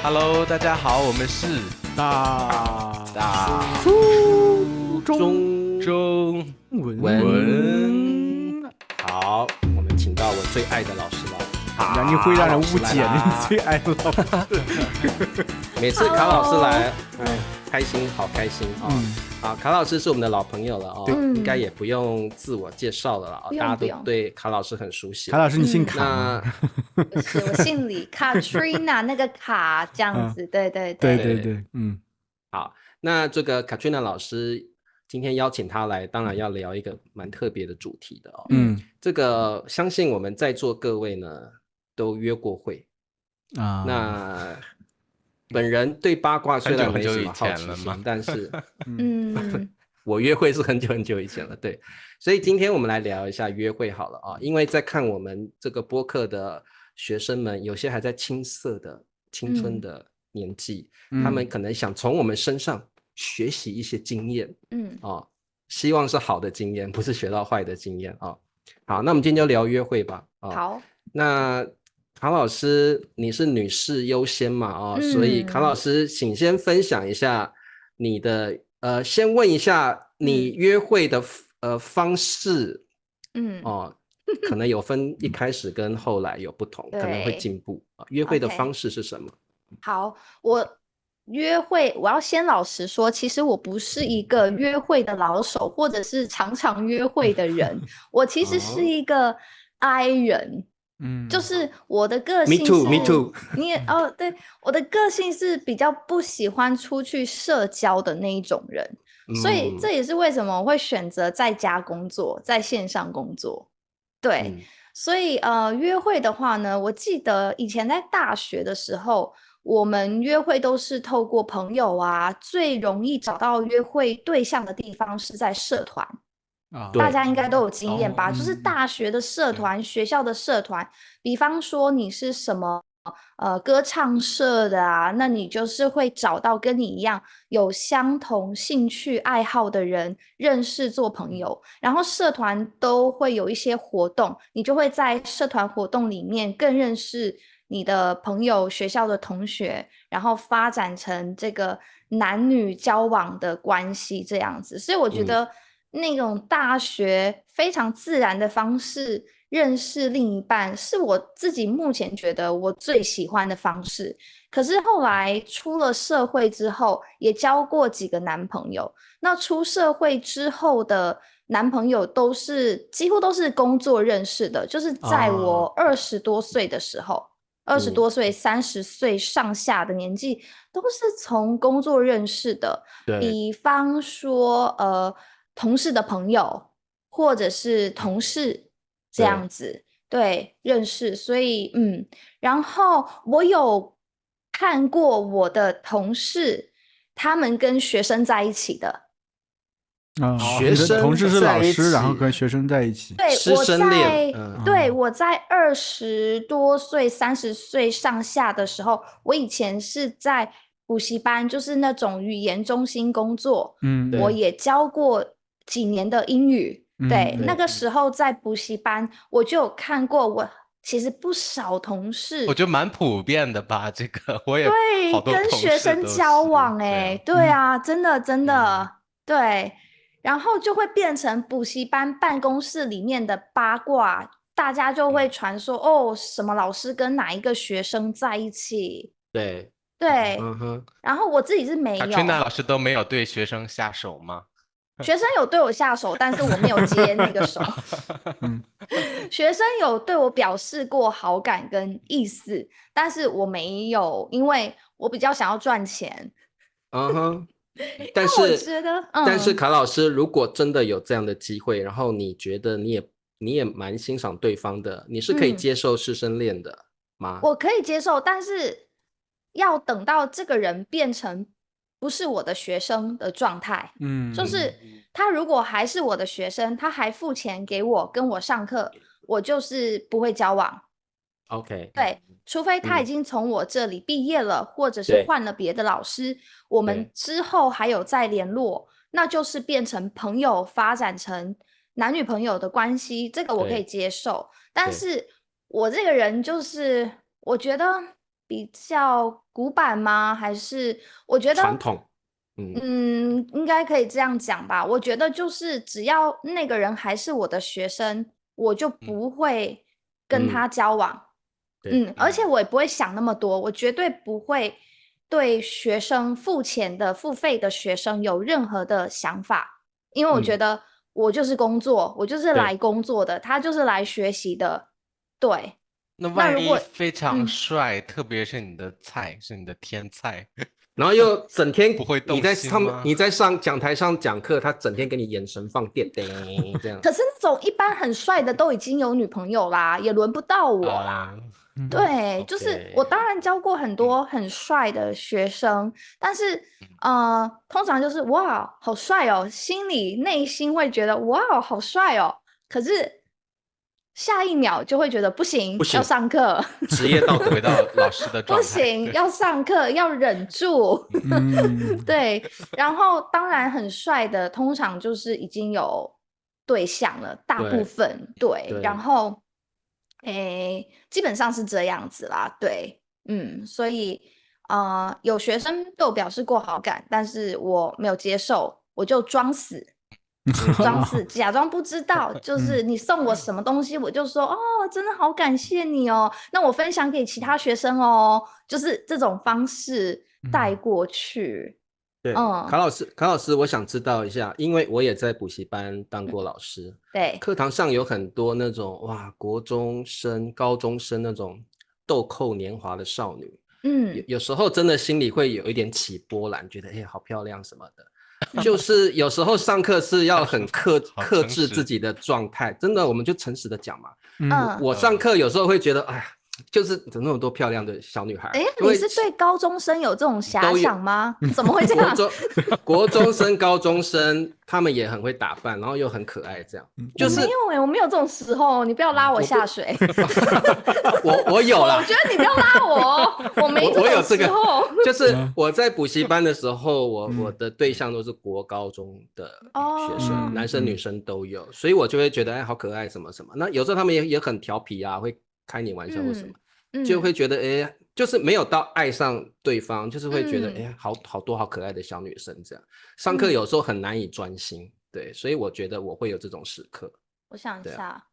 Hello，大家好，我们是大初中文。好，我们请到我最爱的老师了。然后你会让人误解卡你最爱的老师。每次卡老师来，开心，好开心啊！卡老师是我们的老朋友了哦，应该也不用自我介绍了啦，大家都对卡老师很熟悉。卡老师，你姓卡吗？不是，我姓李，Katrina 那个卡这样子，对，好，那这个 Katrina 老师今天邀请他来，当然要聊一个蛮特别的主题的哦。这个相信我们在座各位呢都约过会啊。那本人对八卦虽然没什么好奇心，但是我约会是很久很久以前了，对。所以今天我们来聊一下约会好了啊，因为在看我们这个播客的学生们，有些还在青涩的青春的年纪，他们可能想从我们身上学习一些经验，希望是好的经验，不是学到坏的经验啊。好，那我们今天就聊约会吧。好，那卡老师，你是女士优先嘛？所以卡老师，请先分享一下你的先问一下你约会的方式，可能有分一开始跟后来有不同，可能会进步。约会的方式是什么？好，我约会，我要先老实说，其实我不是一个约会的老手，或者是常常约会的人，我其实是一个 I 人。就是我的个性是 Me too 你也对，我的个性是比较不喜欢出去社交的那一种人，所以这也是为什么我会选择在家工作，在线上工作。对，所以约会的话呢，我记得以前在大学的时候，我们约会都是透过朋友啊，最容易找到约会对象的地方是在社团。大家应该都有经验吧，就是大学的社团，学校的社团，比方说你是什么歌唱社的啊，那你就是会找到跟你一样有相同兴趣爱好的人认识做朋友，然后社团都会有一些活动，你就会在社团活动里面更认识你的朋友、学校的同学，然后发展成这个男女交往的关系这样子，所以我觉得那种大学非常自然的方式认识另一半，是我自己目前觉得我最喜欢的方式。可是后来出了社会之后，也交过几个男朋友。那出社会之后的男朋友几乎都是工作认识的，就是在我20多岁的时候，20多岁、30岁上下的年纪，都是从工作认识的。比方说同事的朋友，或者是同事这样子，对，认识。所以然后我有看过我的同事他们跟学生在一起的。学生同事是老师，然后跟学生在一起。对，师生恋。我在20多岁、30岁上下的时候，我以前是在补习班，就是那种语言中心工作。我也教过几年的英语。对，那个时候在补习班，我就有看过我其实不少同事，我觉得蛮普遍的吧，这个我也对，好多跟学生交往对啊，真的对，然后就会变成补习班办公室里面的八卦，大家就会传说什么老师跟哪一个学生在一起。对，然后我自己是没有。Katrina 老师都没有对学生下手吗？学生有对我下手，但是我没有接那个手。学生有对我表示过好感跟意思，但是我没有，因为我比较想要赚钱。但是我觉得但是卡老师，如果真的有这样的机会，然后你觉得你也蛮欣赏对方的，你是可以接受师生恋的吗？我可以接受，但是要等到这个人变成不是我的学生的状态。就是他如果还是我的学生，他还付钱给我跟我上课，我就是不会交往。OK，对，除非他已经从我这里毕业了，或者是换了别的老师，我们之后还有再联络，那就是变成朋友，发展成男女朋友的关系，这个我可以接受。但是我这个人就是我觉得比较古板吗？还是我觉得传统？应该可以这样讲吧。我觉得就是只要那个人还是我的学生，我就不会跟他交往。而且我也不会想那么多，我绝对不会对学生付费的学生有任何的想法，因为我觉得我就是工作，我就是来工作的，他就是来学习的。对，那万一非常帅，特别是你的菜是你的天菜，然后又整天不会动心吗？你在上讲台上讲课，他整天给你眼神放电这样。可是那种一般很帅的都已经有女朋友啦，也轮不到我啦。对，就是我当然教过很多很帅的学生，但是通常就是哇好帅哦，内心会觉得哇好帅哦，可是下一秒就会觉得不行，要上课，职业道德回到老师的状态，不行，要上课，要忍住。对，然后当然很帅的，通常就是已经有对象了，大部分对，然后基本上是这样子啦，对，所以有学生对我表示过好感，但是我没有接受，我就装死。假装不知道，就是你送我什么东西，我就说哦，真的好感谢你哦，那我分享给其他学生哦，就是这种方式带过去。对，卡老师，我想知道一下，因为我也在补习班当过老师，对，课堂上有很多那种哇，国中生、高中生那种豆蔻年华的少女，有时候真的心里会有一点起波澜，觉得好漂亮什么的。就是有时候上课是要很克制自己的状态，真的，我们就诚实的讲嘛。我上课有时候会觉得，哎呀，就是怎么那么多漂亮的小女孩？你是对高中生有这种遐想吗？怎么会这样？国中生、高中生，他们也很会打扮，然后又很可爱，这样。就是没有我没有这种时候，你不要拉我下水。我有啦。我觉得你不要拉我，我没这种时候。就是我在补习班的时候，我的对象都是国高中的学生，男生女生都有，所以我就会觉得好可爱什么什么。那有时候他们也很调皮啊，会开你玩笑或什么，就会觉得就是没有到爱上对方，就是会觉得好多好可爱的小女生这样。上课有时候很难以专心，对，所以我觉得我会有这种时刻。我想一下，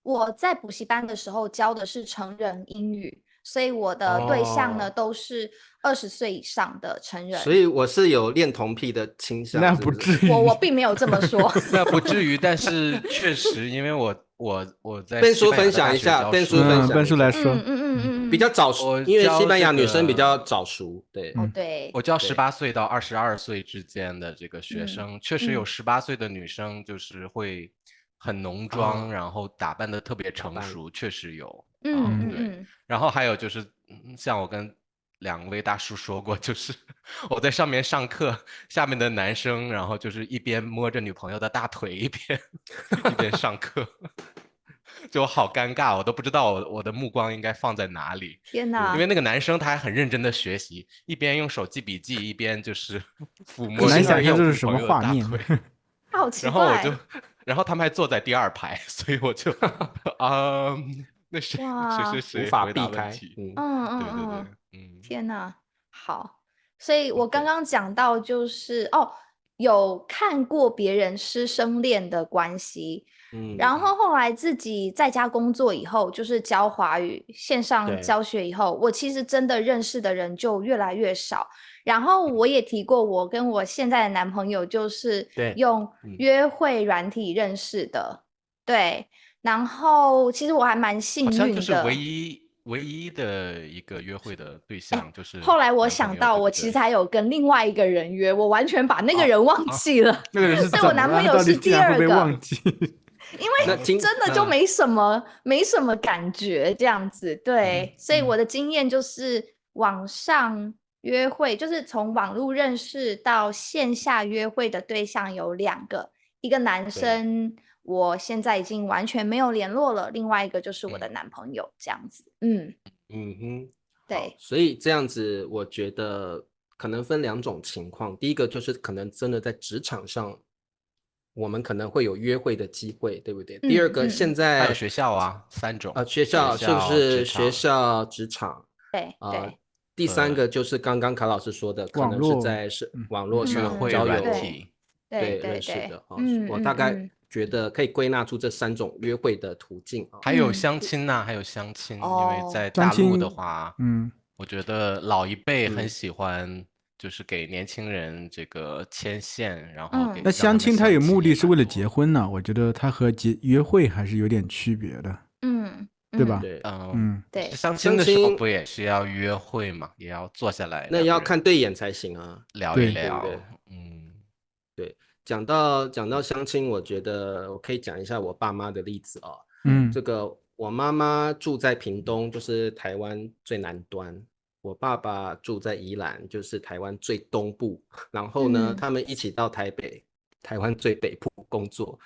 我在补习班的时候教的是成人英语，所以我的对象呢都是20岁以上的成人。所以我是有恋童癖的倾向。那不至于，我并没有这么说。那不至于，但是确实，因为我在Ben叔分享一下，Ben叔来说，比较早熟，因为西班牙女生比较早熟，对，对，我教18岁到22岁之间的这个学生，确实有18岁的女生就是会很浓妆，然后打扮的特别成熟，确实有，对，然后还有就是像我跟2位大叔说过，就是我在上面上课，下面的男生，然后就是一边摸着女朋友的大腿，一边上课，就好尴尬，我都不知道我的目光应该放在哪里。天哪！因为那个男生他还很认真的学习，一边用手记笔记，一边就是抚摸。难想象这是什么画面。好奇怪。然后他们还坐在第2排，所以我就那谁无法避开。对，天哪，好，所以我刚刚讲到就是有看过别人师生恋的关系，然后后来自己在家工作以后，就是教华语线上教学以后，我其实真的认识的人就越来越少。然后我也提过，我跟我现在的男朋友就是用约会软体认识的，对。然后其实我还蛮幸运的，好像就是唯一的一个约会的对象，就是后来我想到，我其实还有跟另外一个人约，我完全把那个人忘记了。那个人是对，我男朋友是第2个，因为真的就没什么感觉这样子。对，所以我的经验就是网上约会，就是从网络认识到线下约会的对象有2个，一个男生。我现在已经完全没有联络了，另外一个就是我的男朋友，这样子。对，所以这样子，我觉得可能分2种情况。第一个就是可能真的在职场上，我们可能会有约会的机会，对不对？第二个，现在还有学校啊，3种。学校是不是学校、职场？对，第三个就是刚刚卡老师说的，可能是在网络上交友对认识的我大概觉得可以归纳出这3种约会的途径还有相亲呐，还有相亲，因为在大陆的话，我觉得老一辈很喜欢，就是给年轻人这个牵线，然后给那相亲他有目的是为了结婚呢，我觉得他和约会还是有点区别的，对吧？对，相亲的时候不也是要约会嘛，也要坐下来，那要看对眼才行啊，聊一聊，对。讲到相亲，我觉得我可以讲一下我爸妈的例子哦。这个我妈妈住在屏东，就是台湾最南端；我爸爸住在宜兰，就是台湾最东部。然后呢，他们一起到台北，台湾最北部工作。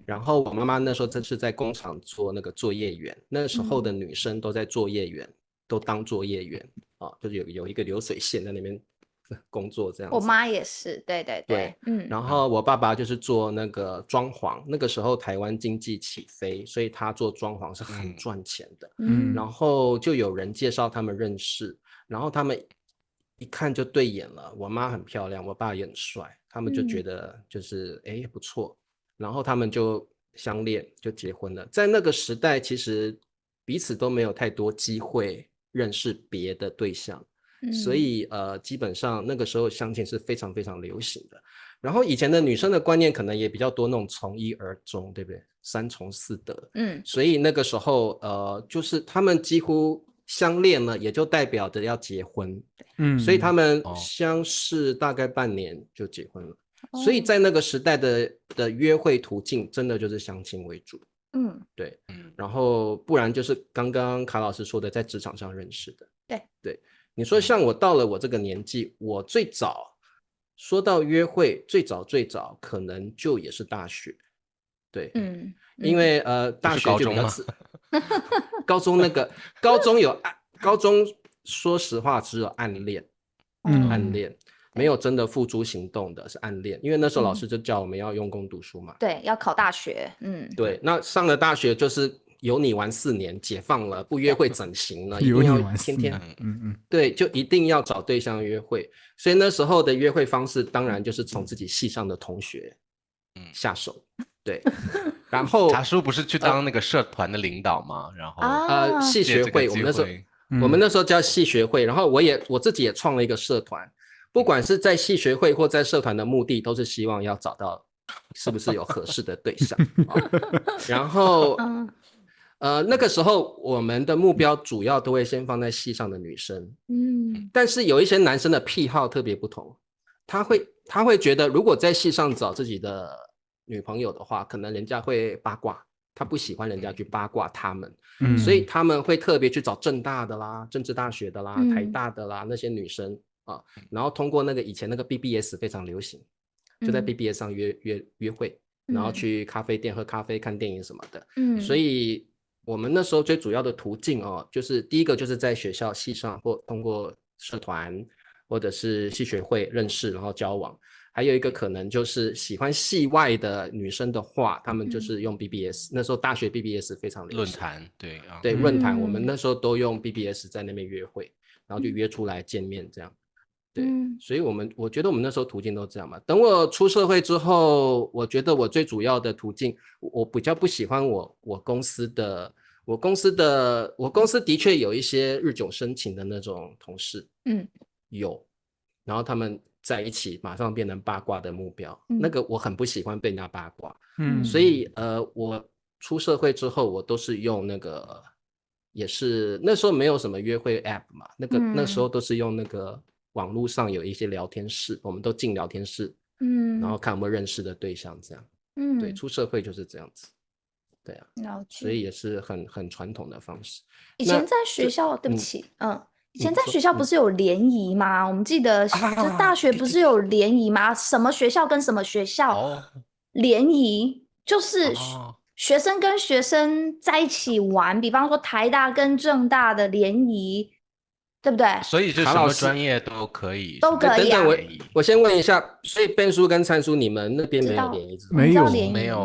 然后我妈妈那时候真是在工厂做那个作业员，那时候的女生都在作业员，都当作业员啊，就是有一个流水线在那边工作这样子。我妈也是，对，然后我爸爸就是做那个装潢，那个时候台湾经济起飞，所以他做装潢是很赚钱的。然后就有人介绍他们认识，然后他们一看就对眼了。我妈很漂亮，我爸也很帅，他们就觉得就是不错，然后他们就相恋，就结婚了。在那个时代，其实彼此都没有太多机会认识别的对象。所以基本上那个时候相亲是非常非常流行的。然后以前的女生的观念可能也比较多那种从一而终，对不对？3从4德。所以那个时候就是他们几乎相恋了，也就代表着要结婚。所以他们相识大概半年就结婚了。所以在那个时代的约会途径真的就是相亲为主。对。然后不然就是刚刚卡老师说的在职场上认识的。对。你说像我到了我这个年纪，我最早说到约会，最早可能就也是大学。对。因为大学就比较高中那个高中说实话只有暗恋。暗恋没有真的付诸行动的，是暗恋。因为那时候老师就叫我们要用功读书嘛。对，要考大学。对，那上了大学就是有你玩4年，解放了，不约会怎行呢？一定要天天对，就一定要找对象约会。所以那时候的约会方式当然就是从自己系上的同学下手。对。然后茶叔不是去当那个社团的领导吗？然后系学会，我们那时候叫系学会。然后我自己也创了一个社团，不管是在系学会或在社团的目的都是希望要找到是不是有合适的对象。然后那个时候我们的目标主要都会先放在系上的女生。但是有一些男生的癖好特别不同，他会觉得如果在系上找自己的女朋友的话，可能人家会八卦，他不喜欢人家去八卦他们。所以他们会特别去找政大的啦、政治大学的啦、台大的啦那些女生啊，然后通过那个以前那个 BBS 非常流行，就在 BBS 上约会，然后去咖啡店喝咖啡、看电影什么的。所以我们那时候最主要的途径就是第一个就是在学校系上或通过社团或者是系学会认识，然后交往。还有一个可能就是喜欢系外的女生的话，他们就是用 BBS。那时候大学 BBS 非常流行，论坛。对论坛，我们那时候都用 BBS 在那边约会，然后就约出来见面这样。对。所以我觉得我们那时候途径都这样嘛。等我出社会之后，我觉得我最主要的途径，我比较不喜欢我公司的的确有一些日久生情的那种同事。有，然后他们在一起马上变成八卦的目标。那个我很不喜欢被人家八卦。所以我出社会之后，我都是用那个，也是那时候没有什么约会 app 嘛，那时候都是用那个网络上有一些聊天室，我们都进聊天室，然后看有没有认识的对象这样。对，出社会就是这样子。对啊，所以也是很传统的方式。以前在学校，对不起，以前在学校不是有联谊吗？我们记得就大学不是有联谊吗？什么学校跟什么学校联谊，就是学生跟学生在一起玩，比方说台大跟政大的联谊，对不对？所以就什么专业都可以，都可以。等等，我先问一下，所以Ben叔跟灿叔，你们那边没有联谊？没有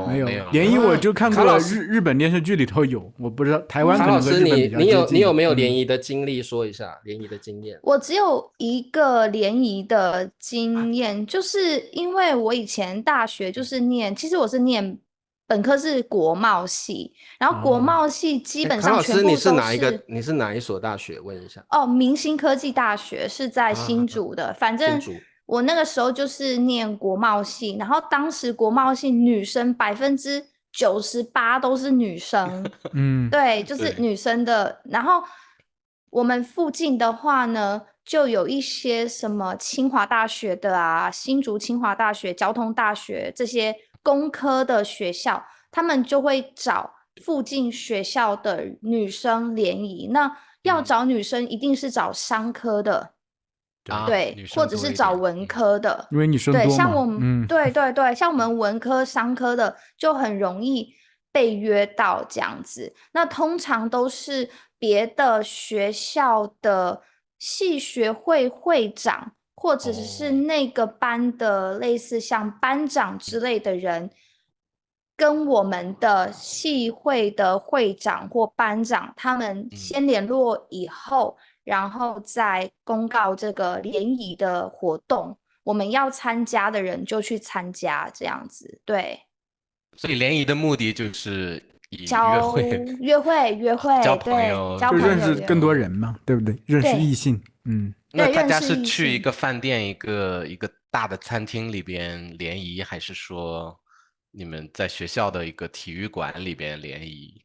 联谊，我就看过日本电视剧里头有，我不知道台湾可能和日本比较接近。你有没有联谊的经历？说一下联谊的经验。我只有一个联谊的经验，就是因为我以前大学就是其实我是念本科是国贸系，然后国贸系基本上全部都是。你是哪一所大学？问一下。明兴科技大学是在新竹的，反正我那个时候就是念国贸系，然后当时国贸系女生98%都是女生，对，就是女生的。然后我们附近的话呢，就有一些什么清华大学的啊，新竹清华大学、交通大学这些工科的学校，他们就会找附近学校的女生联谊。那要找女生一定是找商科的，对，或者是找文科的，因为女生多嘛。对，像我们，对，像我们文科、商科的就很容易被约到这样子。那通常都是别的学校的系学会会长，或者是那个班的类似像班长之类的人，跟我们的系会的会长或班长他们先联络以后，然后再公告这个联谊的活动，我们要参加的人就去参加，这样子。对，所以联谊的目的就是以约会交朋友，就认识更多人嘛，对不对？认识异性。那大家是去一个饭店、一个大的餐厅里边联谊，还是说你们在学校的一个体育馆里边联谊？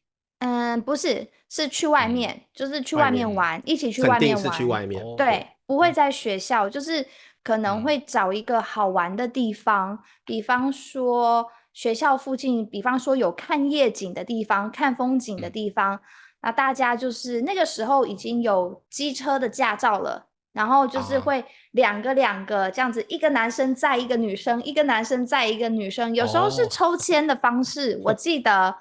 不是，是去外面，就是去外面玩，一起去外面玩。是去外面，对，不会在学校，就是可能会找一个好玩的地方，比方说学校附近，比方说有看夜景的地方、看风景的地方，那大家就是那个时候已经有机车的驾照了。然后就是会两个这样子，一个男生载一个女生，一个男生载一个女生，有时候是抽签的方式，我记得，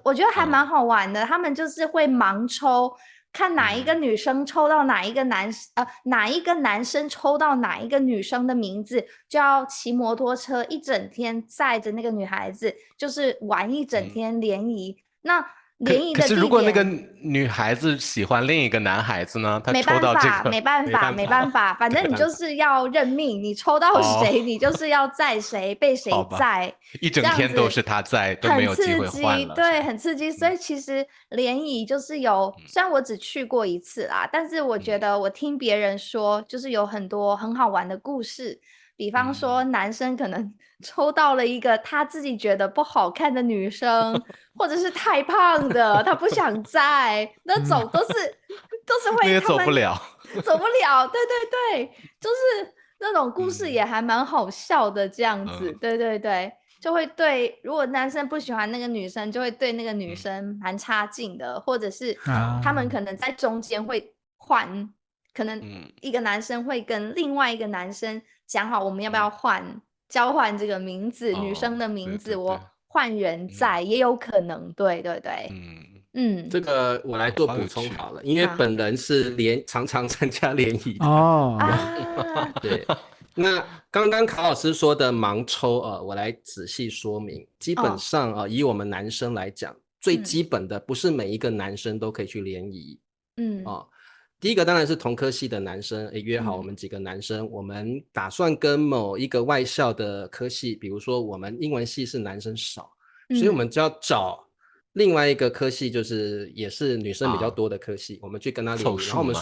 我觉得还蛮好玩的。他们就是会盲抽，看哪一个女生抽到哪一个哪一个男生抽到哪一个女生的名字，就要骑摩托车一整天载着那个女孩子，就是玩一整天联谊。那联谊的地点，可是如果那个女孩子喜欢另一个男孩子呢？她抽到这个没办法，反正你就是要认命，你抽到谁，你就是要载谁，被谁载，一整天都是他在，都没有机会换了。对，很刺激。所以其实联谊就是虽然我只去过一次啦，但是我觉得我听别人说，就是有很多很好玩的故事。比方说，男生可能抽到了一个他自己觉得不好看的女生，或者是太胖的，他不想载，那种都是会，也走不了，对，就是那种故事也还蛮好笑的这样子，对，就会如果男生不喜欢那个女生，就会对那个女生蛮差劲的，或者是他们可能在中间会换。可能一个男生会跟另外一个男生讲好，我们要不要交换这个名字，女生的名字，我换人在，也有可能，对，这个我来做补充好了，因为本人是常常参加联谊的对。那刚刚卡老师说的盲抽我来仔细说明，基本上以我们男生来讲，最基本的不是每一个男生都可以去联谊，第一个当然是同科系的男生，约好我们几个男生，我们打算跟某一个外校的科系，比如说我们英文系是男生少，所以我们就要找另外一个科系，就是也是女生比较多的科系，我们去跟他联谊，然后我们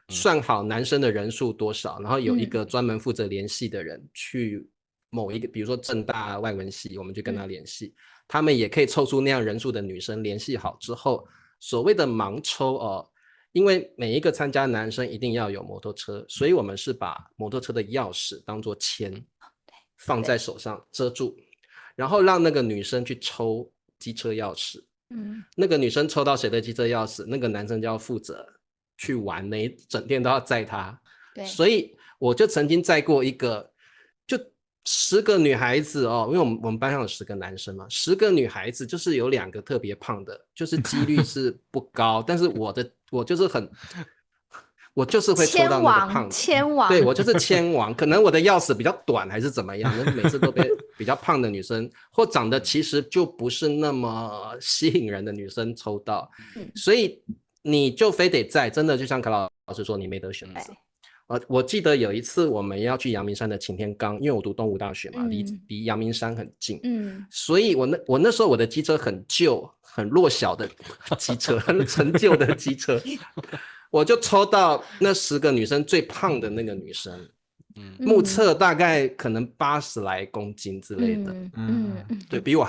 算好男生的人数多少，然后有一个专门负责联系的人去某一个，比如说政大外文系，我们去跟他联系，他们也可以凑出那样人数的女生，联系好之后，所谓的盲抽因为每一个参加男生一定要有摩托车，所以我们是把摩托车的钥匙当作签放在手上遮住，然后让那个女生去抽机车钥匙，那个女生抽到谁的机车钥匙，那个男生就要负责去玩，那一整天都要载她。所以我就曾经载过一个，就10个女孩子因为我们班上有10个男生嘛，10个女孩子就是有2个特别胖的，就是几率是不高，但是我就是我就是会抽到那个胖子，千王，对，我就是千王，可能我的钥匙比较短还是怎么样，每次都被比较胖的女生或长得其实就不是那么吸引人的女生抽到，所以你就非得在，真的就像卡老师说，你没得选择。我记得有一次我们要去阳明山的擎天岗，因为我读东吴大学嘛，离阳明山很近，所以我那时候我的机车很旧，很弱小的机车，很陈旧的机车，我就抽到那10个女生最胖的那个女生，目测大概可能80来公斤之类的，对，比我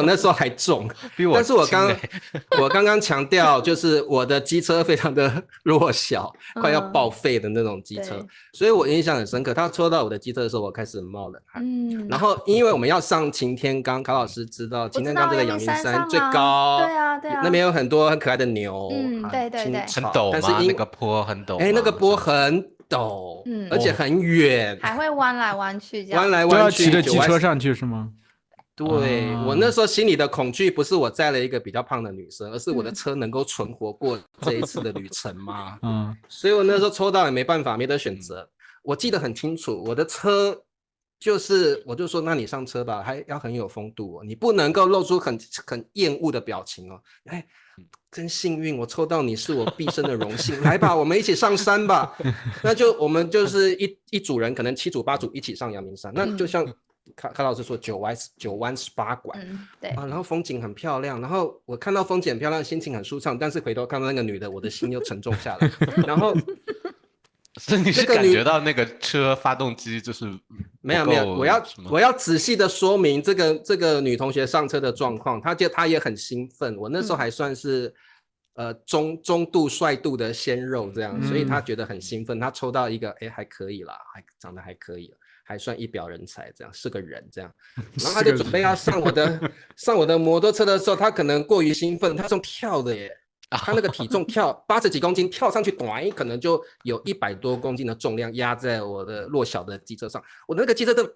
那时候还重，但是我刚刚强调，就是我的机车非常的弱小，快要报废的那种机车，所以我印象很深刻。他抽到我的机车的时候，我开始冒冷汗。然后因为我们要上擎天岗，卡老师知道擎天岗这个阳明山最高，对啊，那边有很多很可爱的牛，对，很陡吗？那个坡很陡，那个坡很陡，而且很远，还会弯来弯去，这样弯来弯去，都要骑着机车上去是吗？对，我那时候心里的恐惧不是我载了一个比较胖的女生，而是我的车能够存活过这一次的旅程吗？所以我那时候抽到也没办法，没得选择。我记得很清楚，我的车我就说那你上车吧，还要很有风度哦，你不能够露出很厌恶的表情哦。真幸运，我抽到你是我毕生的荣幸。来吧，我们一起上山吧。我们就是一组人，可能7组8组一起上阳明山。那就像卡老师说9弯18拐，对然后风景很漂亮。然后我看到风景很漂亮，心情很舒畅，但是回头看到那个女的，我的心又沉重下来。然后，所以你是感觉到那个车发动机就是没有，我要仔细的说明这个女同学上车的状况，她也很兴奋。我那时候还算是中度帅度的鲜肉这样，所以她觉得很兴奋。她抽到一个还可以啦，长得还可以，还算一表人才，这样是个人这样。然后她就准备要上我的摩托车的时候，她可能过于兴奋，她用跳的耶。他那个体重跳80几公斤跳上去，可能就有100多公斤的重量压在我的弱小的机车上。我那个机车的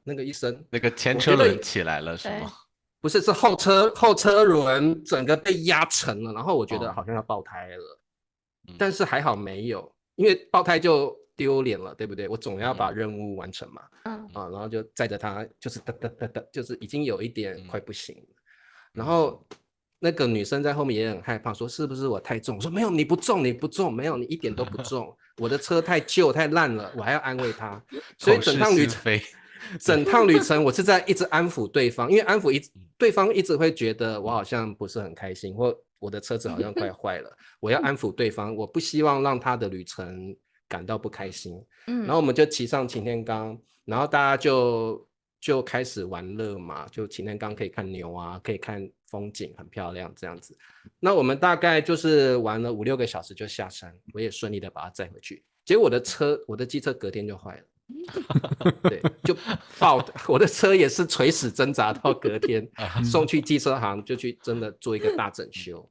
那个一声，那个前车轮起来了是吗？不是，是后车轮整个被压沉了，然后我觉得好像要爆胎了，但是还好没有，因为爆胎就丢脸了，对不对？我总要把任务完成嘛，然后就载着他，就是就是已经有一点快不行了，然后。那个女生在后面也很害怕，说是不是我太重？我说没有，你不重，没有，你一点都不重。我的车太旧太烂了，我还要安慰她。所以整趟旅程我是在一直安抚对方，因为对方一直会觉得我好像不是很开心，或我的车子好像快坏了，我要安抚对方，我不希望让他的旅程感到不开心。然后我们就骑上擎天岗，然后大家就开始玩乐嘛，就擎天岗可以看牛啊，可以看风景很漂亮这样子。那我们大概就是玩了5、6个小时就下山，我也顺利的把它载回去。结果我的机车隔天就坏了，对，就爆的。我的车也是垂死挣扎到隔天，送去机车行就去真的做一个大整修。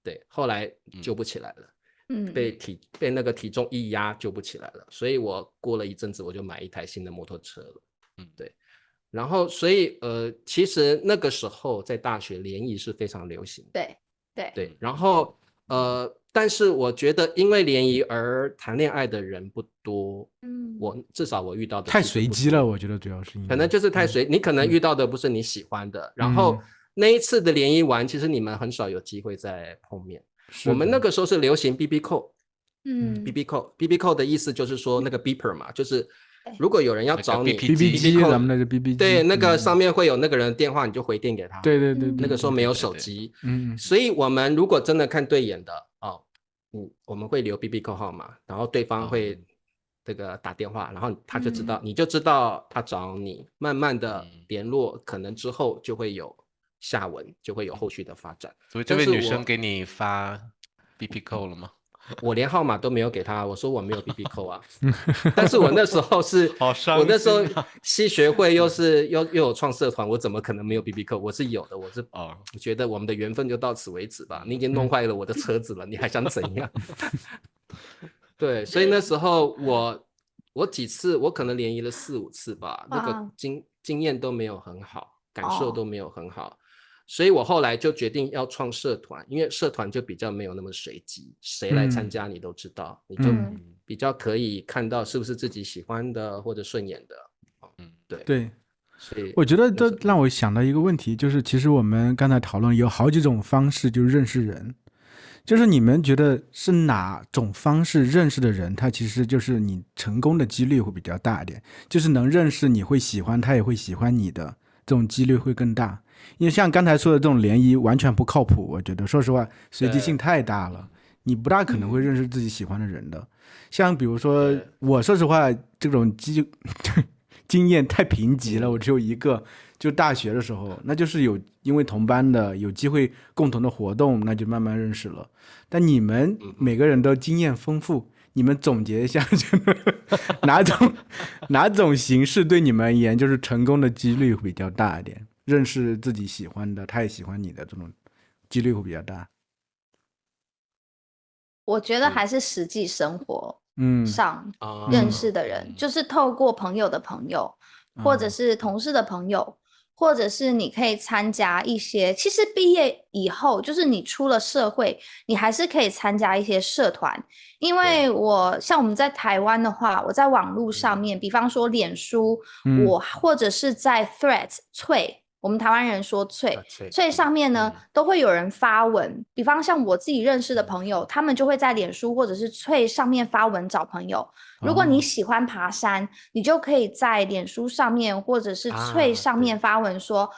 对，后来救不起来了，被那个体重一压救不起来了，所以我过了一阵子我就买一台新的摩托车了。对。然后，所以其实那个时候在大学联谊是非常流行的，对。然后但是我觉得因为联谊而谈恋爱的人不多，至少我遇到的太随机了，我觉得主要是因为可能就是太随，你可能遇到的不是你喜欢的，然后那一次的联谊完，其实你们很少有机会再碰面。我们那个时候是流行 BB call，BB call 的意思就是说那个 beeper 嘛，就是如果有人要找你 BB 机，咱们那个 BB 机，对，那个上面会有那个人的电话，你就回电给他。对，那个时候没有手机，所以我们如果真的看对眼的我们会留 BB call 号码，然后对方会这个打电话，然后他就知道，你就知道他找你，慢慢的联络，可能之后就会有下文，就会有后续的发展。所以这位女生给你发 BB call 了吗？我连号码都没有给他，我说我没有 BB call 啊。但是我那时候是，我那时候系学会又有创社团，我怎么可能没有 BB call？我是有的，我觉得我们的缘分就到此为止吧。你已经弄坏了我的车子了，你还想怎样？对，所以那时候我几次，我可能联谊了4、5次吧，那个经验都没有很好，感受都没有很好。所以我后来就决定要创社团，因为社团就比较没有那么随机，谁来参加你都知道，你就比较可以看到是不是自己喜欢的或者顺眼的。对，所以我觉得这让我想到一个问题，就是其实我们刚才讨论有好几种方式就认识人，就是你们觉得是哪种方式认识的人，他其实就是你成功的几率会比较大一点，就是能认识你会喜欢他也会喜欢你的这种几率会更大。因为像刚才说的这种联谊完全不靠谱，我觉得说实话随机性太大了，你不大可能会认识自己喜欢的人的。像比如说我说实话这种经验太贫瘠了，我只有一个，就大学的时候，那就是因为同班的有机会共同的活动，那就慢慢认识了。但你们每个人都经验丰富，你们总结一下哪种形式对你们而言就是成功的几率会比较大一点，认识自己喜欢的他也喜欢你的这种几率会比较大。我觉得还是实际生活上认识的人，就是透过朋友的朋友，或者是同事的朋友，或者是你可以参加一些，其实毕业以后就是你出了社会，你还是可以参加一些社团。因为像我们在台湾的话，我在网络上面，比方说脸书，我或者是在 Threads 脆，我们台湾人说脆上面呢，都会有人发文，比方像我自己认识的朋友，他们就会在脸书或者是脆上面发文找朋友。如果你喜欢爬山，你就可以在脸书上面或者是脆上面发文说，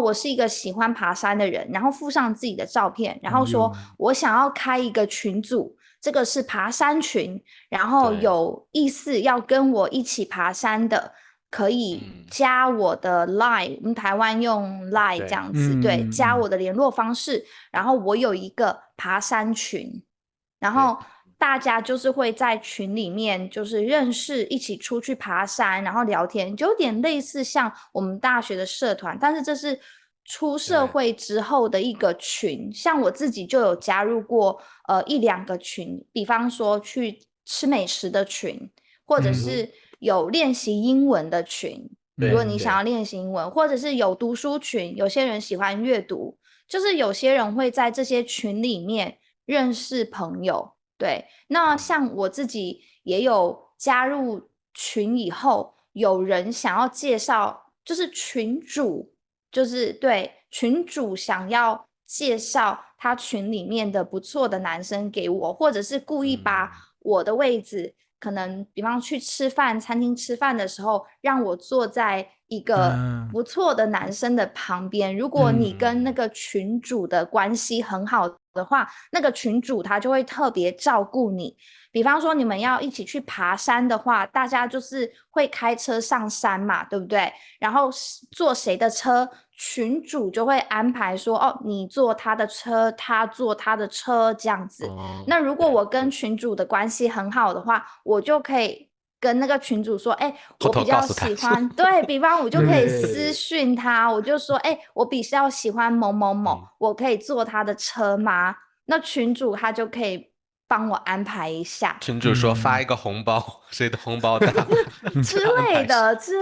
我是一个喜欢爬山的人，然后附上自己的照片，然后说我想要开一个群组，这个是爬山群，然后有意思要跟我一起爬山的，可以加我的 Line，我们台湾用 Line 这样子，对，加我的联络方式，然后我有一个爬山群，然后大家就是会在群里面就是认识，一起出去爬山，然后聊天，就有点类似像我们大学的社团，但是这是出社会之后的一个群。像我自己就有加入过1-2个群，比方说去吃美食的群，或者是有练习英文的群，如果你想要练习英文，或者是有读书群，有些人喜欢阅读，就是有些人会在这些群里面认识朋友。对，那像我自己也有加入群以后，有人想要介绍，就是群主，就是对群主想要介绍他群里面的不错的男生给我，或者是故意把我的位置，可能比方去吃饭，餐厅吃饭的时候，让我坐在一个不错的男生的旁边。如果你跟那个群主的关系很好的话，那个群主他就会特别照顾你。比方说你们要一起去爬山的话，大家就是会开车上山嘛，对不对？然后坐谁的车，群主就会安排说，你坐他的车，他坐他的车这样子。那如果我跟群主的关系很好的话，我就可以跟那个群主说，我比较喜欢，对，比方我就可以私讯他，我就说，我比较喜欢某某某，我可以坐他的车吗？那群主他就可以帮我安排一下。群主说发一个红包，谁的红包大之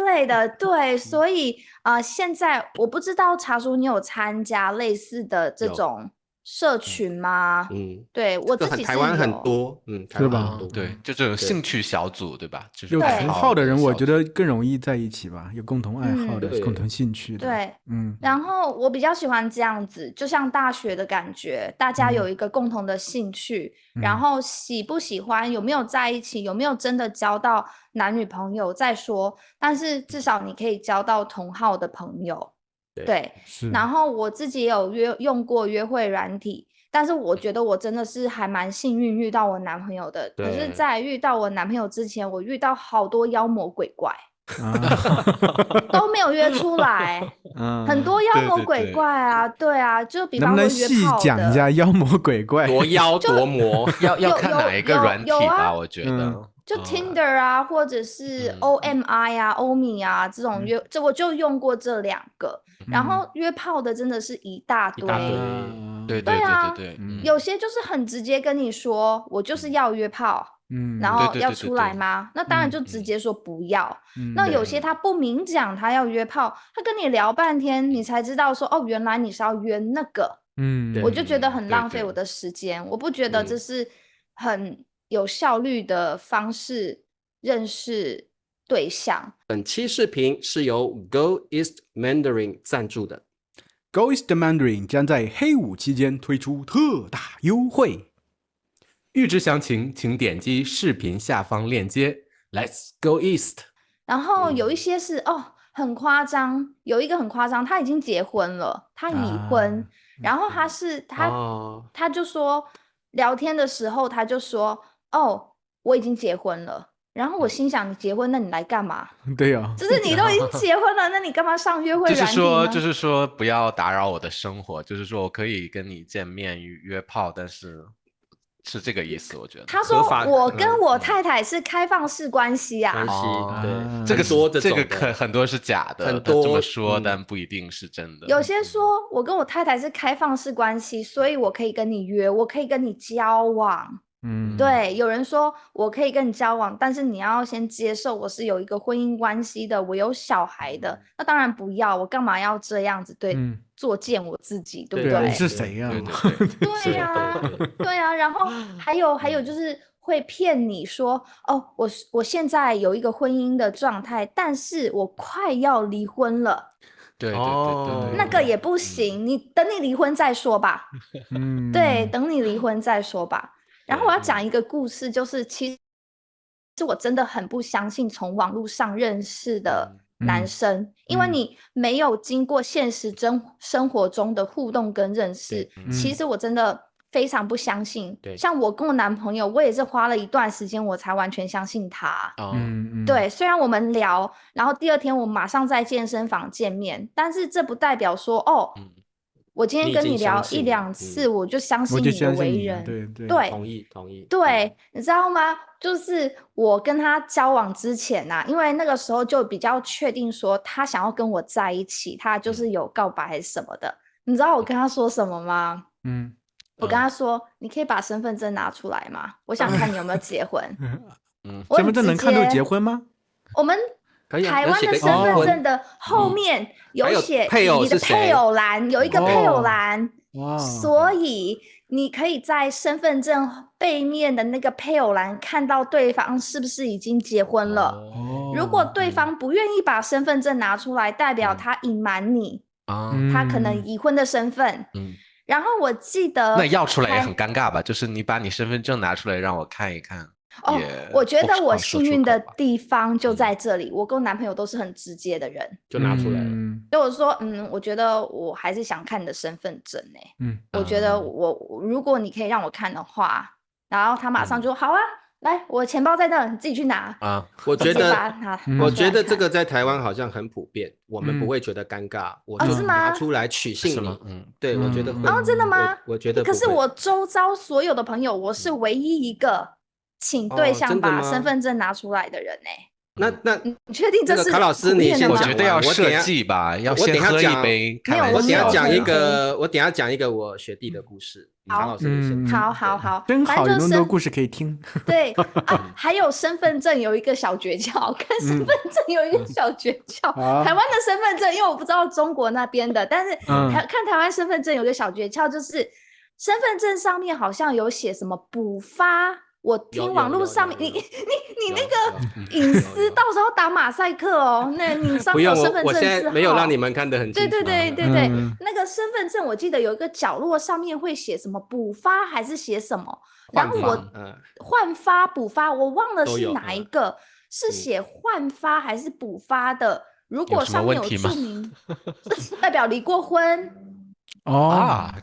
类的，对，所以现在我不知道茶叔你有参加类似的这种社群吗？对，我自己是台湾很多，台湾很多，对，就这种兴趣小组，对吧？就是有同好的人，我觉得更容易在一起吧，有共同爱好的，共同兴趣的。对，然后我比较喜欢这样子，就像大学的感觉，大家有一个共同的兴趣，然后喜不喜欢，有没有在一起，有没有真的交到男女朋友再说，但是至少你可以交到同好的朋友。对，然后我自己也有用过约会软体，但是我觉得我真的是还蛮幸运遇到我男朋友的。可是在遇到我男朋友之前，我遇到好多妖魔鬼怪，都没有约出来。很多妖魔鬼怪啊，对啊，就比方说约炮的。能不能细讲一下妖魔鬼怪？多妖多魔，要看哪一个软体吧，我觉得。就 Tinder 啊，或者是 OMI 啊、欧米啊这种我就用过这2个，然后约炮的真的是一大堆。对，有些就是很直接跟你说，我就是要约炮，然后要出来吗？那当然就直接说不要。那有些他不明讲他要约炮，他跟你聊半天，你才知道说哦，原来你是要约那个。我就觉得很浪费我的时间，我不觉得这是很有效率的方式认识对象。本期视频是由 Go East Mandarin 赞助的。Go East Mandarin 将在黑五期间推出特大优惠，预知详情请点击视频下方链接。Let's go East。然后有一些是很夸张，有一个很夸张，他已经结婚了，他已婚，然后他就说聊天的时候他就说我已经结婚了。然后我心想，你结婚那你来干嘛？对啊，就是你都已经结婚了，那你干嘛上约会软体呢？就是说不要打扰我的生活，就是说我可以跟你见面约炮，但是这个意思，我觉得。他说我跟我太太是开放式关系啊。对，这个很多是假的，很多这么说，但不一定是真的。有些说我跟我太太是开放式关系，所以我可以跟你约，我可以跟你交往。对，有人说我可以跟你交往，但是你要先接受我是有一个婚姻关系的，我有小孩的，那当然不要，我干嘛要这样子作践我自己，对不对？你是谁呀？对呀，对呀，然后还有就是会骗你说我现在有一个婚姻的状态，但是我快要离婚了。对，那个也不行，你等你离婚再说吧。对，等你离婚再说吧。然后我要讲一个故事，就是其实我真的很不相信从网络上认识的男生，因为你没有经过现实生活中的互动跟认识，其实我真的非常不相信。像我跟我男朋友，我也是花了一段时间我才完全相信他。对，虽然我们聊，然后第二天我马上在健身房见面，但是这不代表说我今天跟你聊一两次，我就相信你的为人。对，同意。对，你知道吗？就是我跟他交往之前因为那个时候就比较确定说他想要跟我在一起，他就是有告白还是什么的。你知道我跟他说什么吗？我跟他说，你可以把身份证拿出来吗？我想看你有没有结婚。身份证能看出结婚吗？我们台湾的身份证的后面有写你的配偶栏，有一个配偶栏，所以你可以在身份证背面的那个配偶栏看到对方是不是已经结婚了。如果对方不愿意把身份证拿出来，代表他隐瞒你，他可能已婚的身份。然后我记得那要出来也很尴尬吧？就是你把你身份证拿出来让我看一看。我觉得我幸运的地方就在这里，我跟我男朋友都是很直接的人，就拿出来了。所以我说我觉得我还是想看你的身份证我觉得如果你可以让我看的话，然后他马上就说好啊，来，我钱包在那，你自己去拿我觉得这个在台湾好像很普遍，我们不会觉得尴尬，我就拿出来取信你。对，我觉得会。真的吗？我觉得可是我周遭所有的朋友，我是唯一一个请对象把身份证拿出来的人那你确定这是卡老师？你先讲，我觉得要设计吧，要先喝一杯。我等下讲一个我学弟的故事。卡老师，好，真好，有那么多故事可以听。对还有身份证有一个小诀窍，看身份证有一个小诀窍。台湾的身份证，因为我不知道中国那边的，但是看台湾身份证有一个小诀窍，就是身份证上面好像有写什么补发。我听网络上面，你那个隐私到时候打马赛克那你上面有身份证字号，我现在没有让你们看得很清楚。对，那个身份证我记得有一个角落上面会写什么补发还是写什么，然后我换发补发我忘了是哪一个，是写换发还是补发的，如果上面有注明代表离过婚。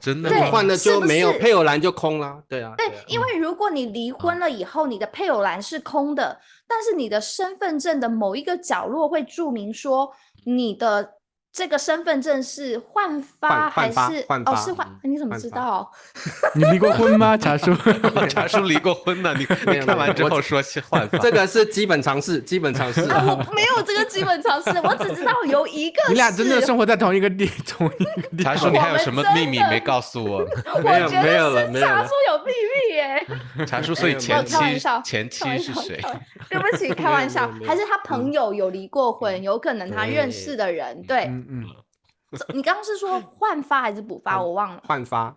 真的，你换了就没有配偶栏就空了。对，因为如果你离婚了以后，你的配偶栏是空的，但是你的身份证的某一个角落会注明说你的这个身份证是换发还是哦是换？你怎么知道？你离过婚吗，茶叔？茶叔离过婚呢，你看完之后说是换发，这个是基本常识，基本常识。我没有这个基本常识，我只知道有一个。你俩真的生活在同一个地方。茶叔，你还有什么秘密没告诉我？没有了，茶叔有秘密耶。茶叔，所以前妻是谁？对不起，开玩笑，还是他朋友有离过婚，有可能他认识的人。对，你刚刚是说换发还是补发？我忘了。换发。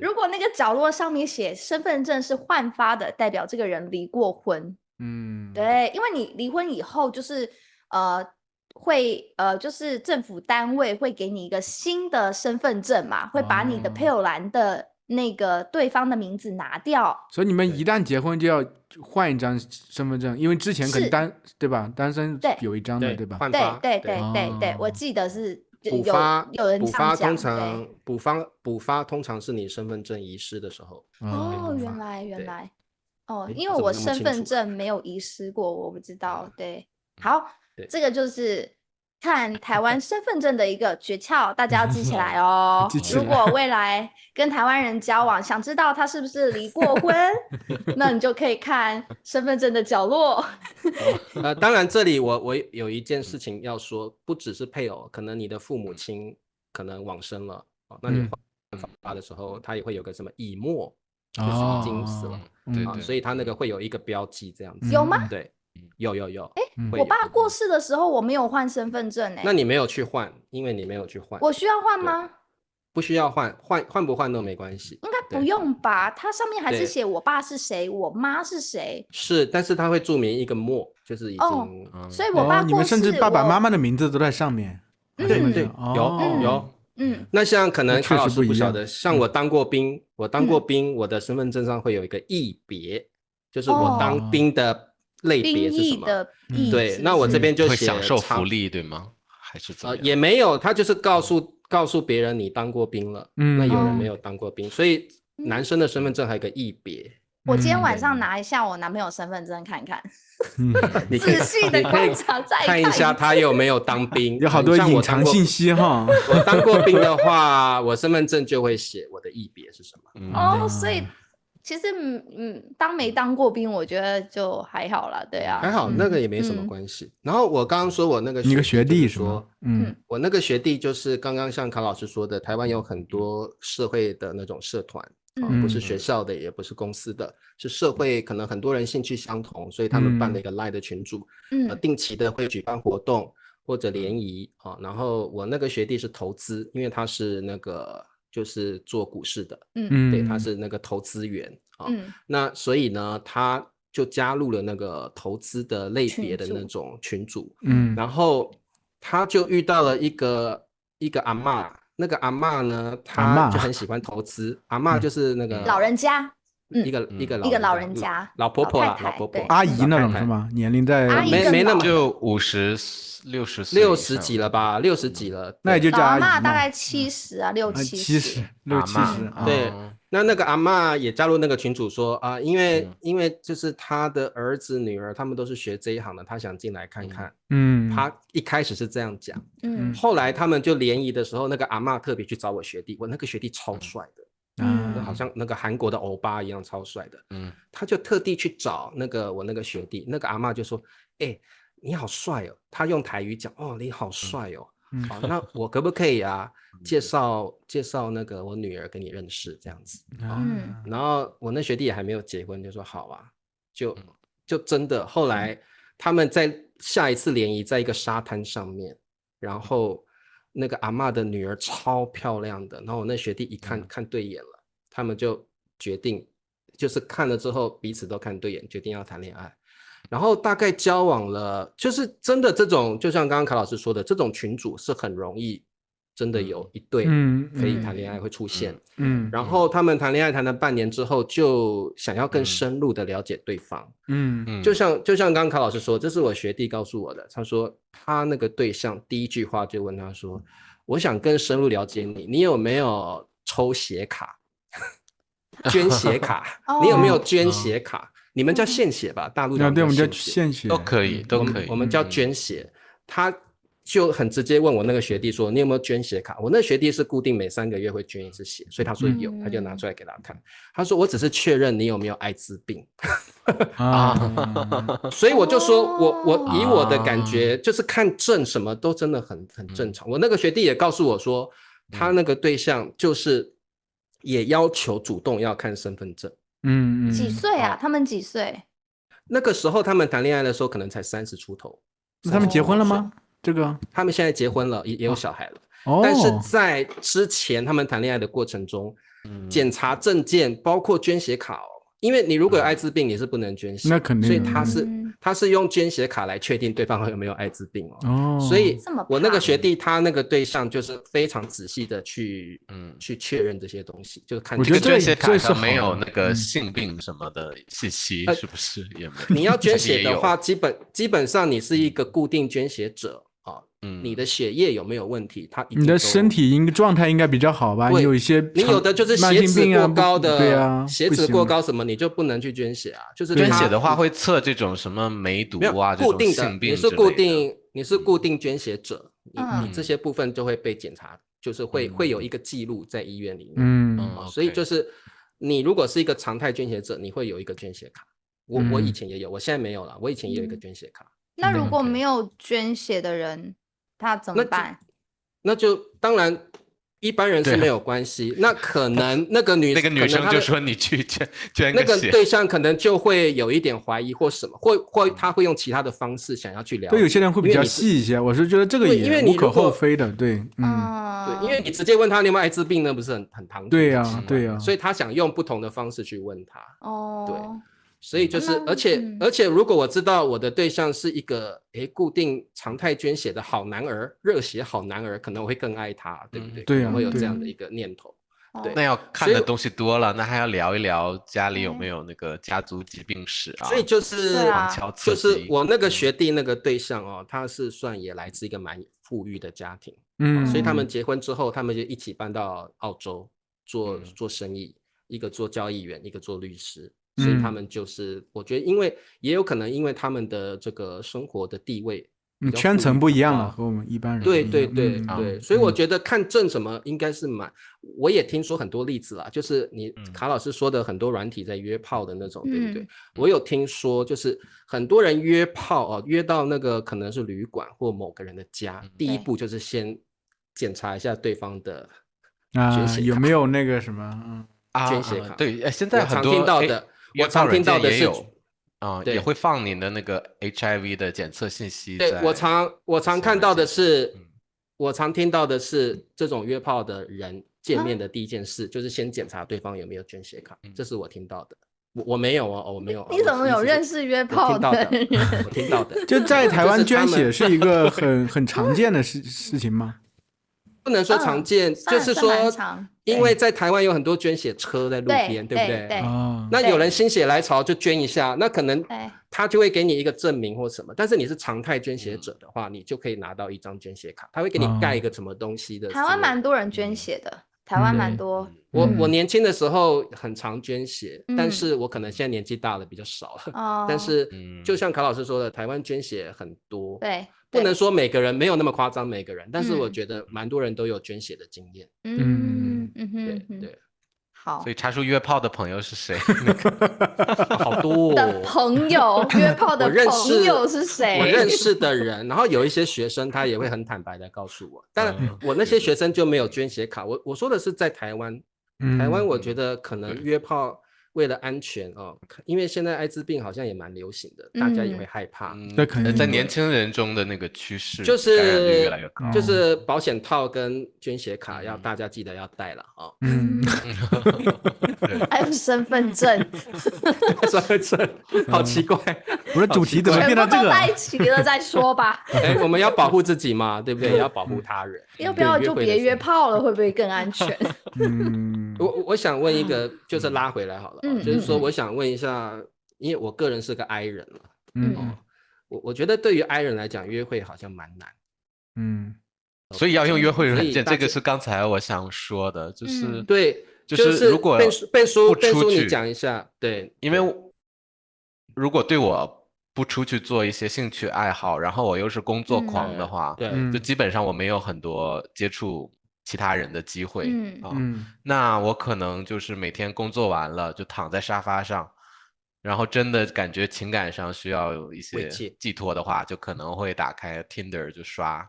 如果那个角落上面写身份证是换发的，代表这个人离过婚。对，因为你离婚以后，就是就是政府单位会给你一个新的身份证嘛，会把你的配偶栏的那个对方的名字拿掉。所以你们一旦结婚就要换一张身份证，因为之前可能对吧？单身有一张的，对吧？对，我记得是。补发补发通常是你身份证遗失的时候。原来因为我身份证没有遗失过，我不知道。对，好，这个就是看台湾身份证的一个诀窍，大家要记起来哦。如果未来跟台湾人交往，想知道他是不是离过婚，那你就可以看身份证的角落。当然这里我有一件事情要说，不只是配偶，可能你的父母亲可能往生了，那你换发的时候，他也会有个什么已没，就是已经死了，所以他那个会有一个标记这样子。有吗？对，有。我爸过世的时候我没有换身份证。那你没有去换，因为你没有去换。我需要换吗？不需要换不换都没关系。应该不用吧？它上面还是写我爸是谁，我妈是谁。是，但是他会注明一个没，就是已经。所以我爸过世，你们甚至爸爸妈妈的名字都在上面。对，有。那像可能卡老师不晓得，像我当过兵，我的身份证上会有一个役别，就是我当兵的类别是什么？对，那我这边就写会享受福利，对吗？还是怎么样？也没有，他就是告诉别人你当过兵了，那有人没有当过兵，所以男生的身份证还有一个役别。我今天晚上拿一下我男朋友身份证看看，仔细的观察再看一下他有没有当兵，有好多隐藏信息哈。我当过兵的话，我身份证就会写我的役别是什么。所以其实当没当过兵，我觉得就还好啦，对啊，还好，那个也没什么关系。然后我刚刚说我那个学弟说，我那个学弟就是刚刚像卡老师说的，台湾有很多社会的那种社团。不是学校的，也不是公司的，是社会，可能很多人兴趣相同，所以他们办了一个 LINE 的群组，定期的会举办活动或者联谊然后我那个学弟是投资，因为他是那个就是做股市的，对，他是那个投资员那所以呢，他就加入了那个投资的类别的那种群组，然后他就遇到了一个阿嬷。那个阿嬷呢，她就很喜欢投资。阿嬷就是那个老人家，一个老人家，老婆婆啦，老婆婆，阿姨那种是吗？年龄在没那么就50、60岁，60几了吧，60几了，那也就叫阿姨。阿嬷大概70啊，60、70，对。那个阿嬷也加入那个群组说因为就是他的儿子女儿他们都是学这一行的，他想进来看看。他一开始是这样讲。后来他们就联谊的时候，那个阿嬷特别去找我学弟，我那个学弟超帅的，好像那个韩国的欧巴一样超帅的。他就特地去找我那个学弟，那个阿嬷就说：“你好帅哦！”他用台语讲：“你好帅哦。”那我可不可以介绍那个我女儿给你认识这样子。然后我那学弟也还没有结婚，就说好啊，就真的后来他们在下一次联谊在一个沙滩上面，然后那个阿嬷的女儿超漂亮的，然后我那学弟一看对眼了，他们就决定就是看了之后彼此都看对眼，决定要谈恋爱。然后大概交往了，就是真的这种，就像刚刚卡老师说的，这种群组是很容易，真的有一对可以谈恋爱会出现。然后他们谈恋爱谈了半年之后，就想要更深入的了解对方。就像刚刚卡老师说，这是我学弟告诉我的，他说他那个对象第一句话就问他说：“我想更深入了解你，你有没有抽血卡？捐血卡？你有没有捐血卡？”你们叫献血吧，大陆叫对，我们叫献血，都可以。我们叫捐血。他就很直接问我那个学弟说，你有没有捐血卡？我那个学弟是固定每3个月会捐一次血，所以他说有，他就拿出来给他看。他说我只是确认你有没有艾滋病。所以我就说我以我的感觉，就是看证什么都真的很正常。我那个学弟也告诉我说，他那个对象就是也要求主动要看身份证。几岁啊？他们几岁？那个时候他们谈恋爱的时候可能才30出头。那他们结婚了吗？这个他们现在结婚了，也有小孩了。但是在之前他们谈恋爱的过程中，检查证件包括捐血卡因为你如果有艾滋病，你是不能捐血，那肯定。所以他是用捐血卡来确定对方有没有艾滋病所以我那个学弟他那个对象就是非常仔细的去确认这些东西，就是看这个捐血卡上没有那个性病什么的信息，是不是也没有？你要捐血的话，基本上你是一个固定捐血者。你的血液有没有问题？你的身体状态应该比较好吧？你有一些你有的就是血脂过高的，对啊，血脂过高什么你就不能去捐血啊。就是捐血的话会测这种什么梅毒啊，固定的，你是固定捐血者，你这些部分就会被检查，就是会有一个记录在医院里面。所以就是你如果是一个常态捐血者，你会有一个捐血卡。我以前也有，我现在没有了。我以前也有一个捐血卡。那如果没有捐血的人？他怎么办？那就当然一般人是没有关系。那可能那个女生就说你去捐那个对象可能就会有一点怀疑或什么，或他会用其他的方式想要去了解。对，有些人会比较细一些。我是觉得这个也无可厚非的。对，对，因为你直接问他你有没有艾滋病，那不是很唐突？对呀，对呀。所以他想用不同的方式去问他。对。所以就是，而且，如果我知道我的对象是一个固定常态捐血的好男儿，热血好男儿，可能我会更爱他，对不对？对啊，会有这样的一个念头。对，那要看的东西多了，那还要聊一聊家里有没有那个家族疾病史啊。所以就是我那个学弟那个对象他是算也来自一个蛮富裕的家庭，所以他们结婚之后，他们就一起搬到澳洲做生意，一个做交易员，一个做律师。所以他们就是我觉得也有可能因为他们的这个生活的地位圈层不一样了，和我们一般人对，所以我觉得看证什么应该是我也听说很多例子啦，就是你卡老师说的很多软体在约炮的那种，对不对？我有听说就是很多人约炮约到那个可能是旅馆或某个人的家，第一步就是先检查一下对方的捐血卡有没有那个什么捐血卡。对，现在很多我常听到的是也会放你的那个 HIV 的检测信息。对，我常看到的是，我常听到的是这种约炮的人见面的第一件事就是先检查对方有没有捐血卡，这是我听到的。我没有我没有。你怎么有认识约炮的人？我听到的。就在台湾捐血是一个很常见的事情吗？不能说常见，就是说，因为在台湾有很多捐血车在路边，对不对？那有人心血来潮就捐一下，那可能他就会给你一个证明或什么。但是你是常态捐血者的话，你就可以拿到一张捐血卡，他会给你盖一个什么东西的。台湾蛮多人捐血的，台湾蛮多。我年轻的时候很常捐血，但是我可能现在年纪大了比较少了。但是就像卡老师说的，台湾捐血很多。对。不能说每个人没有那么夸张，每个人，但是我觉得蛮多人都有捐血的经验。对，好。所以查出约炮的朋友是谁？好多的朋友，约炮的朋友是谁？我认识的人，然后有一些学生他也会很坦白的告诉我，当然我那些学生就没有捐血卡。我说的是在台湾，台湾我觉得可能约炮。为了安全因为现在艾滋病好像也蛮流行的，大家也会害怕。那可能在年轻人中的那个趋势，就是感染率越来越高。就是保险套跟捐血卡要大家记得要带了还有身份证，身份证好奇怪。我的主题怎么变到这个？全部都在一起了再说吧。我们要保护自己嘛，对不对？也要保护他人。要不要就别约炮了？会不会更安全？我想问一个，就是拉回来好了，就是说我想问一下，因为我个人是个 I 人了，我觉得对于 I 人来讲，约会好像蛮难，所以要用约会软件，这个是刚才我想说的，就是对，就是如果背书你讲一下，对，因为如果对我不出去做一些兴趣爱好，然后我又是工作狂的话，就基本上我没有很多接触其他人的机会那我可能就是每天工作完了就躺在沙发上，然后真的感觉情感上需要有一些寄托的话，就可能会打开 Tinder 就刷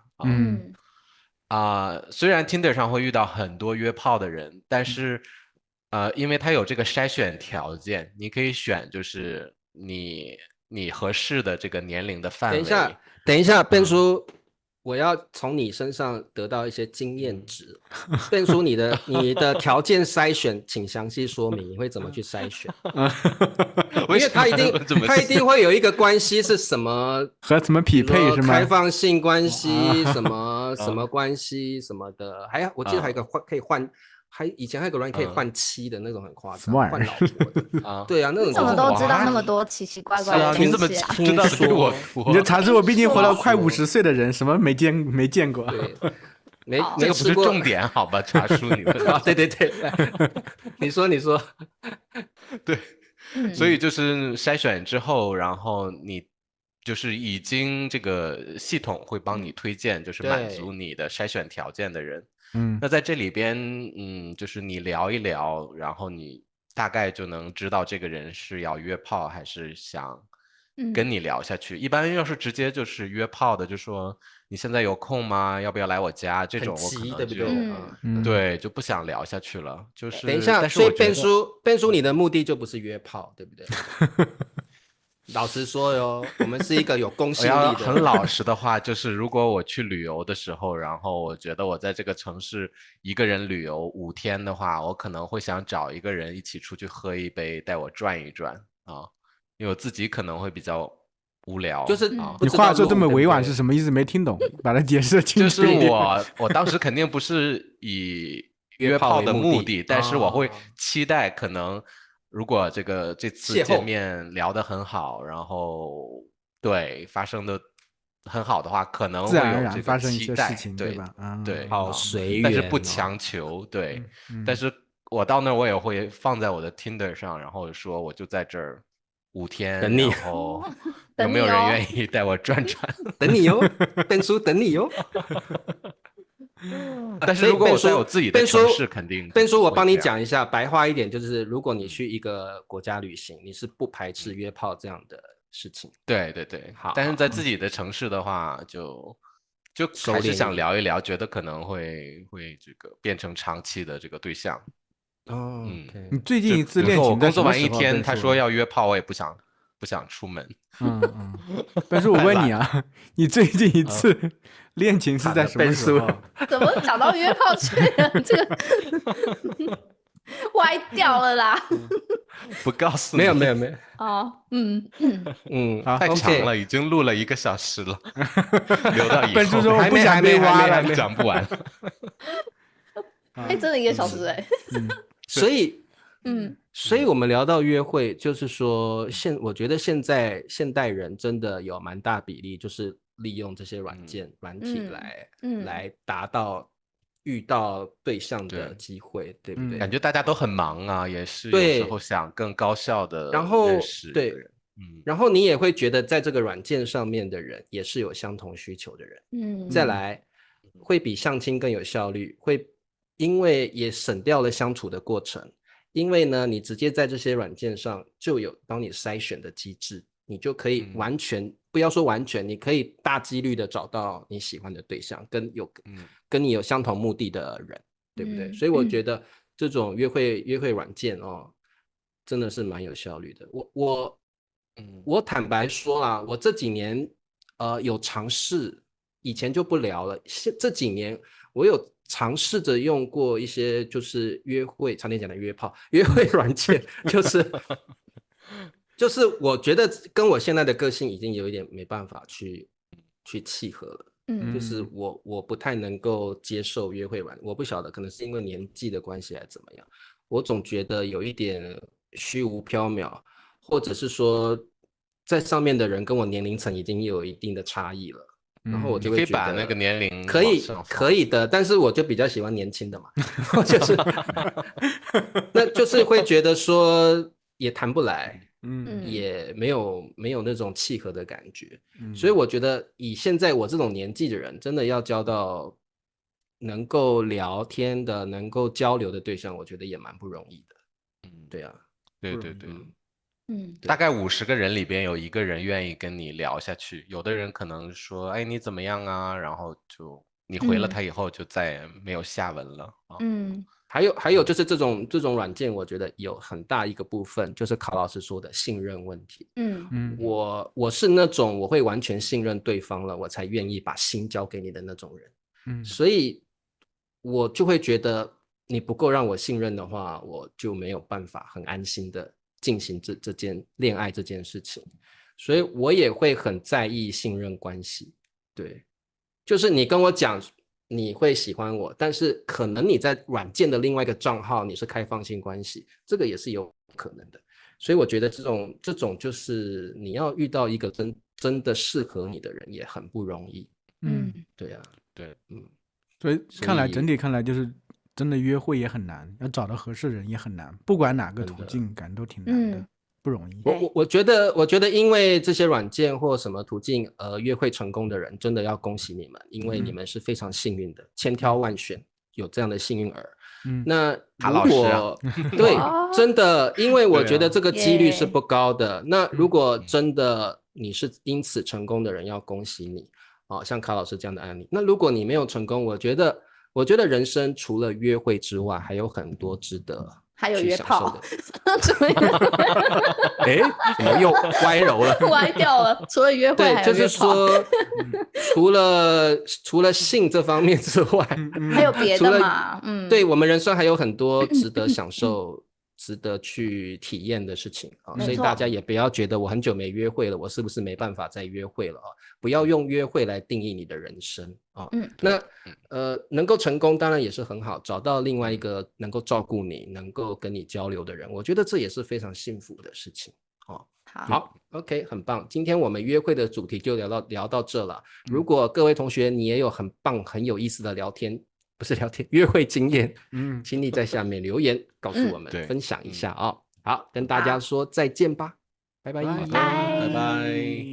虽然 Tinder 上会遇到很多约炮的人，但是因为它有这个筛选条件，你可以选就是你合适的这个年龄的范围。等一下，Ben叔，我要从你身上得到一些经验值。Ben叔，你的条件筛选，请详细说明，你会怎么去筛选？因为他一定会有一个关系是什么和怎么匹配是吗？开放性关系，什么关系什么的，我记得还有一个可以换。以前还有个软件可以换妻的那种，很夸张，换老婆的对啊，那种怎么都知道那么多奇奇怪怪的东西？你怎么知道说？你就查出我毕竟活到快50岁的人，什么没见过？对，这个不是重点，好吧？查书你们对，你说，对，所以就是筛选之后，然后你就是已经这个系统会帮你推荐，就是满足你的筛选条件的人。那在这里边，就是你聊一聊，然后你大概就能知道这个人是要约炮还是想跟你聊下去。一般要是直接就是约炮的，就说你现在有空吗？要不要来我家？这种我可能就对就不想聊下去了。就是等一下，所以Ben叔你的目的就不是约炮，对不对？老实说哟，我们是一个有公信力的。很老实的话，就是如果我去旅游的时候，然后我觉得我在这个城市一个人旅游5天的话，我可能会想找一个人一起出去喝一杯，带我转一转因为我自己可能会比较无聊。就是你话说这么委婉是什么意思？没听懂，把它解释清楚。就是我当时肯定不是以约炮的目的，但是我会期待可能。如果这次见面聊得很好，然后对发生的很好的话，可能会有这个期待，对吧？对，好随缘，但是不强求，对。但是我到那儿我也会放在我的 Tinder 上，然后说我就在这儿5天，等你，然后有没有人愿意带我转转？等你哟，Ben叔等你哟。但是如果我在我自己的城市，肯定Ben叔，我帮你讲一下，白话一点，就是如果你去一个国家旅行，你是不排斥约炮这样的事情。对，好。但是在自己的城市的话，就还是想聊一聊，觉得可能会这个变成长期的这个对象。你最近一次恋情工作完1天，他说要约炮，我也不想出门。但是我问你啊，你最近一次恋情是在什么时候？怎么讲到约炮去了？这个歪掉了啦！不告诉你，没有。太长了，已经录了1个小时了，留到以后。说我不想被挖了，还讲不完。真的1个小时所以我们聊到约会，就是说我觉得现代人真的有蛮大比例，就是利用这些软体来达到遇到对象的机会，对不对？感觉大家都很忙啊，也是有时候想更高效的认识人。然后你也会觉得在这个软件上面的人也是有相同需求的人。再来会比相亲更有效率，会因为也省掉了相处的过程。因为呢，你直接在这些软件上就有帮你筛选的机制，你就可以完全不要说完全，你可以大几率的找到你喜欢的对象，跟你有相同目的的人，对不对？所以我觉得这种约会软件真的是蛮有效率的。我坦白说啦，我这几年有尝试，以前就不聊了，这几年我有尝试着用过一些就是约会，常年讲的约炮约会软件，就是我觉得跟我现在的个性已经有一点没办法去契合了。就是我不太能够接受约会软，我不晓得可能是因为年纪的关系还是怎么样，我总觉得有一点虚无缥缈，或者是说在上面的人跟我年龄层已经有一定的差异了。然后我就会觉得可以把那个年龄可以的，但是我就比较喜欢年轻的嘛，就是那就是会觉得说也谈不来，也没有那种契合的感觉。所以我觉得以现在我这种年纪的人，真的要交到能够聊天的、能够交流的对象，我觉得也蛮不容易的。对啊，对对对。大概50个人里边有1个人愿意跟你聊下去，有的人可能说，哎，你怎么样啊？然后就你回了他以后就再也没有下文了啊。还有就是这种软件，我觉得有很大一个部分就是考老师说的信任问题。我是那种我会完全信任对方了，我才愿意把心交给你的那种人。所以我就会觉得你不够让我信任的话，我就没有办法很安心的进行这件恋爱这件事情。所以我也会很在意信任关系。对，就是你跟我讲你会喜欢我，但是可能你在软件的另外一个账号你是开放性关系，这个也是有可能的。所以我觉得这种就是你要遇到一个真的适合你的人也很不容易。对啊，对，所以整体看来就是真的约会也很难，要找到合适人也很难，不管哪个途径感觉都挺难的。不容易。我觉得因为这些软件或什么途径约会成功的人，真的要恭喜你们，因为你们是非常幸运的，千挑万选有这样的幸运儿。那如果对，真的，因为我觉得这个几率是不高的。那如果真的你是因此成功的人，要恭喜你。像卡老师这样的案例。那如果你没有成功，我觉得人生除了约会之外，还有很多值得还有约炮，哎，怎么又歪柔了？歪掉了。除了约会，对，就是说，除了性这方面之外，还有别的嘛？对，我们人生还有很多值得享受、值得去体验的事情啊，所以大家也不要觉得我很久没约会了，我是不是没办法再约会了啊？不要用约会来定义你的人生啊。那能够成功当然也是很好，找到另外一个能够照顾你、能够跟你交流的人，我觉得这也是非常幸福的事情。好 ，OK， 很棒。今天我们约会的主题就聊到这了。如果各位同学你也有很棒、很有意思的约会经验，请你在下面留言告诉我们，分享一下啊。好，跟大家说再见吧，拜拜，拜拜。